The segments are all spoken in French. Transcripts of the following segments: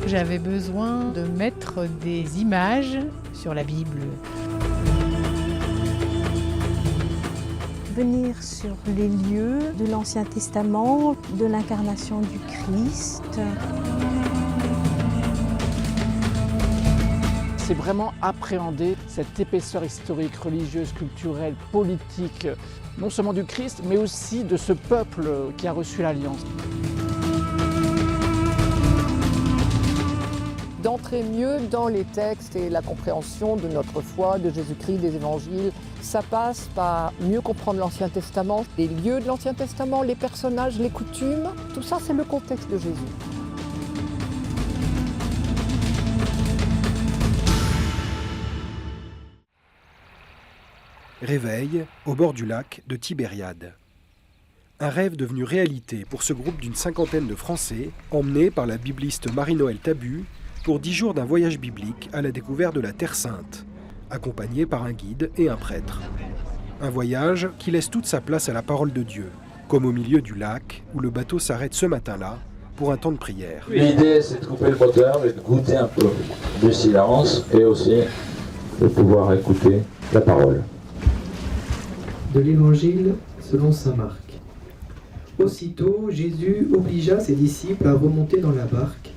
J'avais besoin de mettre des images sur la Bible. Venir sur les lieux de l'Ancien Testament, de l'incarnation du Christ. C'est vraiment appréhender cette épaisseur historique, religieuse, culturelle, politique, non seulement du Christ, mais aussi de ce peuple qui a reçu l'Alliance. D'entrer mieux dans les textes et la compréhension de notre foi, de Jésus-Christ, des évangiles. Ça passe par mieux comprendre l'Ancien Testament, les lieux de l'Ancien Testament, les personnages, les coutumes. Tout ça, c'est le contexte de Jésus. Réveil au bord du lac de Tibériade. Un rêve devenu réalité pour ce groupe d'une cinquantaine de Français, emmenés par la bibliste Marie-Noël Tabu pour 10 jours d'un voyage biblique à la découverte de la Terre Sainte, accompagnés par un guide et un prêtre. Un voyage qui laisse toute sa place à la parole de Dieu, comme au milieu du lac où le bateau s'arrête ce matin-là pour un temps de prière. L'idée, c'est de couper le moteur et de goûter un peu du silence et aussi de pouvoir écouter la parole. De l'Évangile selon saint Marc. Aussitôt, Jésus obligea ses disciples à remonter dans la barque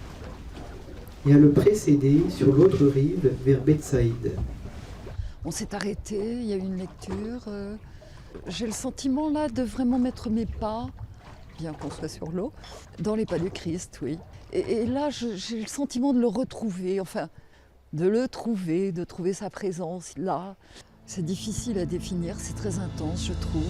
et à le précéder sur l'autre rive vers Bethsaïde. On s'est arrêté, il y a eu une lecture. J'ai le sentiment là de vraiment mettre mes pas, bien qu'on soit sur l'eau, dans les pas du Christ, oui. Et là, j'ai le sentiment de le retrouver, enfin, de trouver sa présence là. C'est difficile à définir, c'est très intense, je trouve.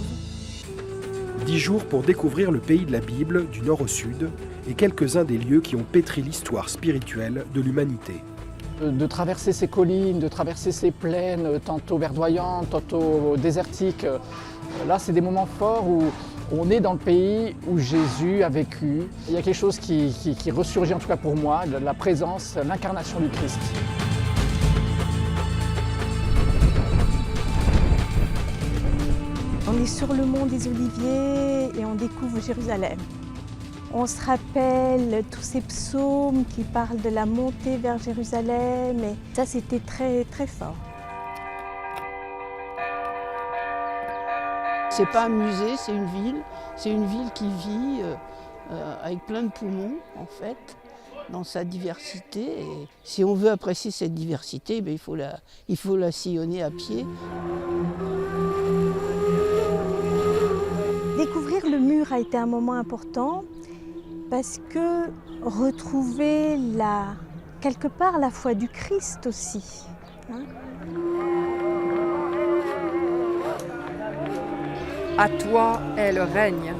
10 jours pour découvrir le pays de la Bible, du nord au sud, et quelques-uns des lieux qui ont pétri l'histoire spirituelle de l'humanité. De traverser ces collines, de traverser ces plaines, tantôt verdoyantes, tantôt désertiques. Là, c'est des moments forts où on est dans le pays où Jésus a vécu. Il y a quelque chose qui ressurgit, en tout cas pour moi, de la présence, l'incarnation du Christ. On est sur le mont des Oliviers et on découvre Jérusalem. On se rappelle tous ces psaumes qui parlent de la montée vers Jérusalem et ça c'était très très fort. C'est pas un musée, c'est une ville. C'est une ville qui vit avec plein de poumons en fait, dans sa diversité. Et si on veut apprécier cette diversité, il faut la sillonner à pied. Découvrir le mur a été un moment important parce que retrouver quelque part la foi du Christ aussi. À toi est le règne,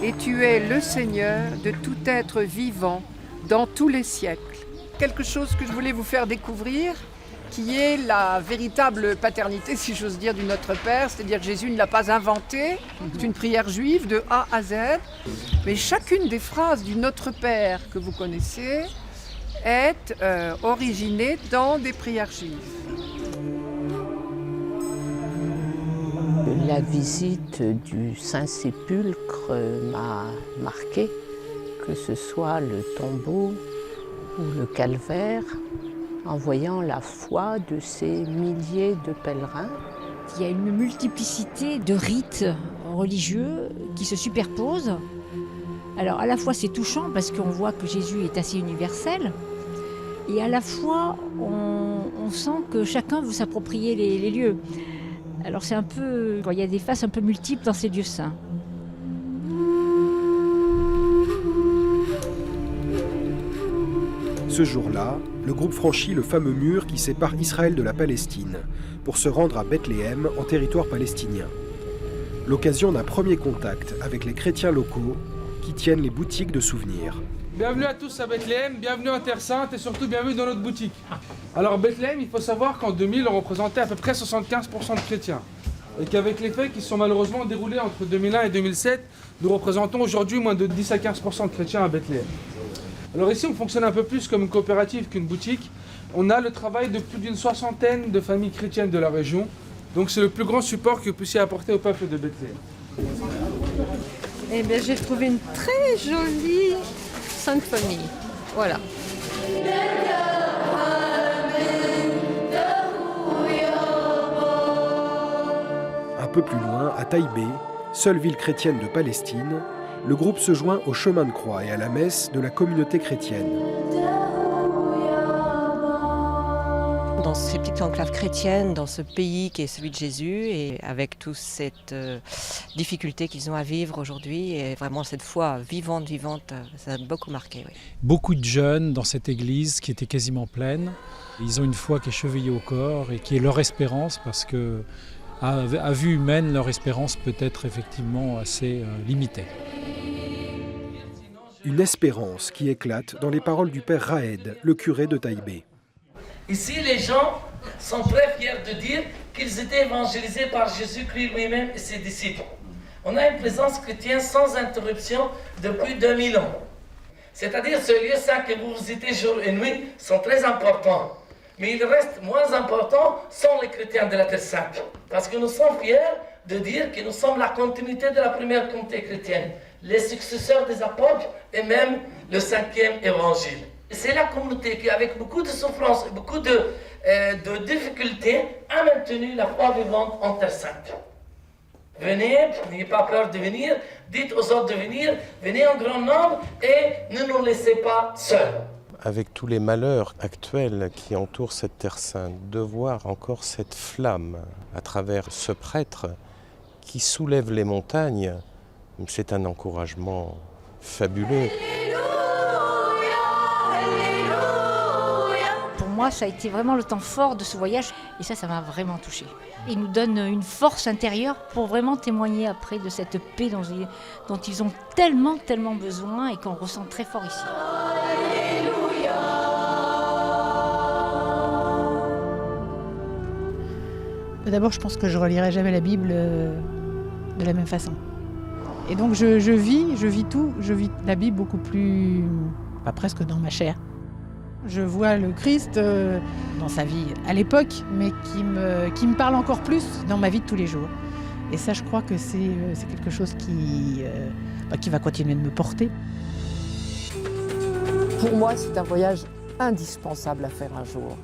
et tu es le Seigneur de tout être vivant dans tous les siècles. Quelque chose que je voulais vous faire découvrir, qui est la véritable paternité, si j'ose dire, du Notre Père, c'est-à-dire que Jésus ne l'a pas inventé, c'est une prière juive de A à Z, mais chacune des phrases du Notre Père que vous connaissez est originée dans des prières juives. La visite du Saint-Sépulcre m'a marqué, que ce soit le tombeau ou le calvaire, en voyant la foi de ces milliers de pèlerins. Il y a une multiplicité de rites religieux qui se superposent. Alors à la fois c'est touchant parce qu'on voit que Jésus est assez universel, et à la fois on sent que chacun veut s'approprier les lieux. Alors c'est un peu, il y a des faces un peu multiples dans ces lieux saints. Ce jour-là, le groupe franchit le fameux mur qui sépare Israël de la Palestine pour se rendre à Bethléem en territoire palestinien. L'occasion d'un premier contact avec les chrétiens locaux qui tiennent les boutiques de souvenirs. Bienvenue à tous à Bethléem, bienvenue en Terre Sainte et surtout bienvenue dans notre boutique. Alors Bethléem, il faut savoir qu'en 2000, on représentait à peu près 75% de chrétiens. Et qu'avec les faits qui se sont malheureusement déroulés entre 2001 et 2007, nous représentons aujourd'hui moins de 10 à 15% de chrétiens à Bethléem. Alors ici, on fonctionne un peu plus comme une coopérative qu'une boutique. On a le travail de plus d'une soixantaine de familles chrétiennes de la région. Donc c'est le plus grand support que vous puissiez apporter au peuple de Bethléem. Eh bien, j'ai trouvé une très jolie Sainte Famille. Voilà. Un peu plus loin, à Taïbé, seule ville chrétienne de Palestine, le groupe se joint au chemin de croix et à la messe de la communauté chrétienne. Dans ces petites enclaves chrétiennes, dans ce pays qui est celui de Jésus, et avec toute cette difficulté qu'ils ont à vivre aujourd'hui, et vraiment cette foi vivante, ça a beaucoup marqué. Oui. Beaucoup de jeunes dans cette église qui était quasiment pleine. Ils ont une foi qui est chevillée au corps et qui est leur espérance, parce que à vue humaine, leur espérance peut être effectivement assez limitée. Une espérance qui éclate dans les paroles du père Raed, le curé de Taïbé. Ici, les gens sont très fiers de dire qu'ils étaient évangélisés par Jésus-Christ lui-même et ses disciples. On a une présence chrétienne sans interruption depuis 2000 ans. C'est-à-dire ce lieu saint que vous visitez jour et nuit sont très importants. Mais il reste moins important sans les chrétiens de la Terre Sainte. Parce que nous sommes fiers de dire que nous sommes la continuité de la première communauté chrétienne, les successeurs des apôtres et même le 5e évangile. C'est la communauté qui, avec beaucoup de souffrance et beaucoup de difficultés, a maintenu la foi vivante en Terre Sainte. Venez, n'ayez pas peur de venir, dites aux autres de venir, venez en grand nombre et ne nous laissez pas seuls. Avec tous les malheurs actuels qui entourent cette Terre Sainte, de voir encore cette flamme à travers ce prêtre qui soulève les montagnes, c'est un encouragement fabuleux. Pour moi, ça a été vraiment le temps fort de ce voyage et ça m'a vraiment touchée. Il nous donne une force intérieure pour vraiment témoigner après de cette paix dont ils ont tellement besoin et qu'on ressent très fort ici. D'abord, je pense que je relirai jamais la Bible de la même façon. Et donc je vis la Bible beaucoup plus, pas presque dans ma chair. Je vois le Christ dans sa vie à l'époque, mais qui me parle encore plus dans ma vie de tous les jours. Et ça, je crois que c'est quelque chose qui va continuer de me porter. Pour moi, c'est un voyage indispensable à faire un jour.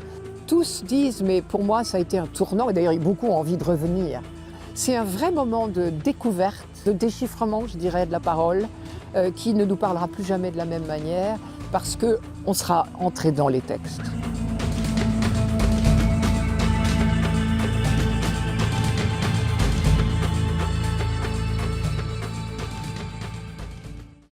Tous disent, mais pour moi, ça a été un tournant, et d'ailleurs, beaucoup ont envie de revenir. C'est un vrai moment de découverte, de déchiffrement, je dirais, de la parole, qui ne nous parlera plus jamais de la même manière, parce qu'on sera entré dans les textes.